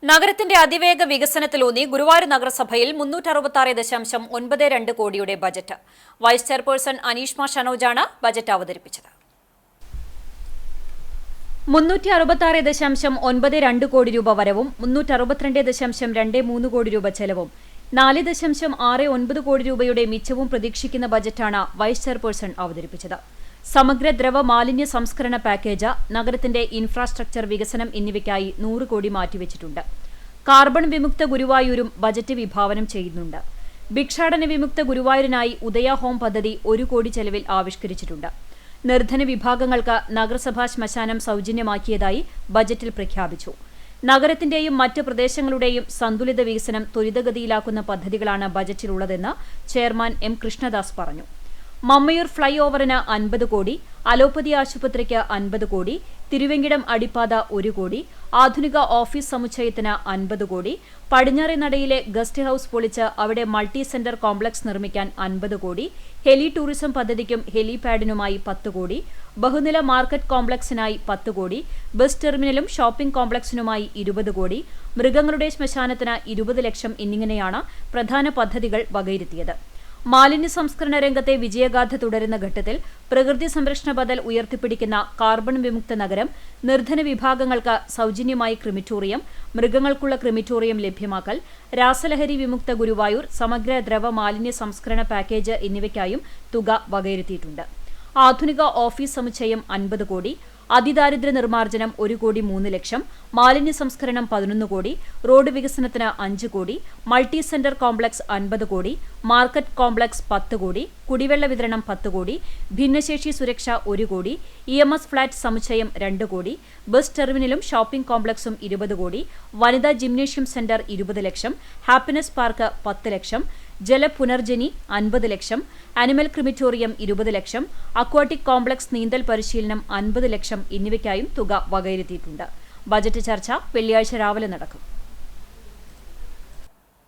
നഗരത്തിന്റെ അതിവേഗ വികസനത്തിലൂന്നി ഗുരുവായൂർ നഗരസഭയിൽ 366.92 കോടിയുടെ ബജറ്റ്. വൈസ് ചെയർപേഴ്സൺ അനീഷ്മ ഷനോജാണ് ബജറ്റ് അവതരിപ്പിച്ചത്. 366.92 കോടി രൂപ വരവും 362.23 കോടി രൂപ ചെലവും 4.69 കോടി രൂപയുടെ മിച്ചവും പ്രതീക്ഷിക്കുന്ന ബജറ്റാണ് വൈസ് ചെയർപേഴ്സൺ അവതരിപ്പിച്ചത്. സമഗ്ര ദ്രവ മാലിന്യ സംസ്കരണ പാക്കേജ്, നഗരത്തിന്റെ ഇൻഫ്രാസ്ട്രക്ചർ വികസനം എന്നിവയ്ക്കായി 100 കോടി മാറ്റിവെച്ചിട്ടുണ്ട്. കാർബൺ വിമുക്ത ഗുരുവായൂരും ബജറ്റ് വിഭാവനം ചെയ്യുന്നുണ്ട്. ഭിക്ഷാടന വിമുക്ത ഗുരുവായൂരിനായി ഉദയ ഹോം പദ്ധതി 1 കോടി ചെലവിൽ ആവിഷ്കരിച്ചിട്ടുണ്ട്. നിർധന വിഭാഗങ്ങൾക്ക് നഗരസഭാ ശ്മശാനം സൗജന്യമാക്കിയതായി ബജറ്റിൽ പ്രഖ്യാപിച്ചു. നഗരത്തിന്റെയും മറ്റ് പ്രദേശങ്ങളുടെയും സന്തുലിത വികസനം ത്വരിതഗതിയിലാക്കുന്ന പദ്ധതികളാണ് ബജറ്റിലുള്ളതെന്ന് ചെയർമാൻ എം കൃഷ്ണദാസ് പറഞ്ഞു. മമ്മയൂർ ഫ്ളൈ ഓവറിന് 50 കോടി, അലോപ്പതി ആശുപത്രിക്ക് 50 കോടി, തിരുവെങ്കിടം അടിപ്പാത 1 കോടി, ആധുനിക ഓഫീസ് സമുച്ചയത്തിന് 50 കോടി, പടിഞ്ഞാറെ നടയിലെ ഗസ്റ്റ് ഹൌസ് പൊളിച്ച് അവിടെ മൾട്ടി സെന്റർ കോംപ്ലക്സ് നിർമ്മിക്കാൻ 50 കോടി, ഹെലി ടൂറിസം പദ്ധതിക്കും ഹെലിപാഡിനുമായി 10 കോടി, ബഹുനില മാർക്കറ്റ് കോംപ്ലക്സിനായി 10 കോടി, ബസ് ടെർമിനലും ഷോപ്പിംഗ് കോംപ്ലക്സിനുമായി 20 കോടി, മൃഗങ്ങളുടെ ശ്മശാനത്തിന് 20 ലക്ഷം എന്നിങ്ങനെയാണ് പ്രധാന പദ്ധതികൾ വകയിരുത്തിയത്. മാലിന്യ സംസ്കരണ രംഗത്തെ വിജയഗാഥ തുടരുന്ന ഘട്ടത്തിൽ പ്രകൃതി സംരക്ഷണ ബദൽ ഉയർത്തിപ്പിടിക്കുന്ന കാർബൺ വിമുക്ത നഗരം, നിർധന വിഭാഗങ്ങൾക്ക് സൗജന്യമായി ക്രിമിറ്റോറിയം, മൃഗങ്ങൾക്കുള്ള ക്രിമിറ്റോറിയം ലഭ്യമാക്കൽ, രാസലഹരി വിമുക്ത ഗുരുവായൂർ, സമഗ്ര ദ്രവ മാലിന്യ സംസ്കരണ പാക്കേജ് എന്നിവയ്ക്കായും തുക വകയിരുത്തിയിട്ടുണ്ട്. ആധുനിക ഓഫീസ് സമുച്ചയം 50 കോടി, അതിദാരിദ്ര്യ നിർമ്മാർജ്ജനം 1 കോടി 3 ലക്ഷം, മാലിന്യ സംസ്കരണം 11 കോടി, റോഡ് വികസനത്തിന് 5 കോടി, മൾട്ടി സെന്റർ കോംപ്ലക്സ് 50 കോടി, മാർക്കറ്റ് കോംപ്ലക്സ് 10 കോടി, കുടിവെള്ള വിതരണം 10 കോടി, ഭിന്നശേഷി സുരക്ഷ 1 കോടി, EMS ഫ്ളാറ്റ് സമുച്ചയം 2 കോടി, ബസ് ടെർമിനലും ഷോപ്പിംഗ് കോംപ്ലക്സും 20 കോടി, വനിതാ ജിംനേഷ്യം സെന്റർ 20 ലക്ഷം, ഹാപ്പിനെസ് പാർക്ക് 10 ലക്ഷം, ജലപുനർജനി 50 ലക്ഷം, അനിമൽ ക്രിമിറ്റോറിയം 20 ലക്ഷം, അക്വാട്ടിക് കോംപ്ലക്സ് നീന്തൽ പരിശീലനം 50 ലക്ഷം എന്നിവയ്ക്കായും തുക വകയിരുത്തിയിട്ടുണ്ട്. ബജറ്റ് ചർച്ച വെള്ളിയാഴ്ച രാവിലെ നടക്കും.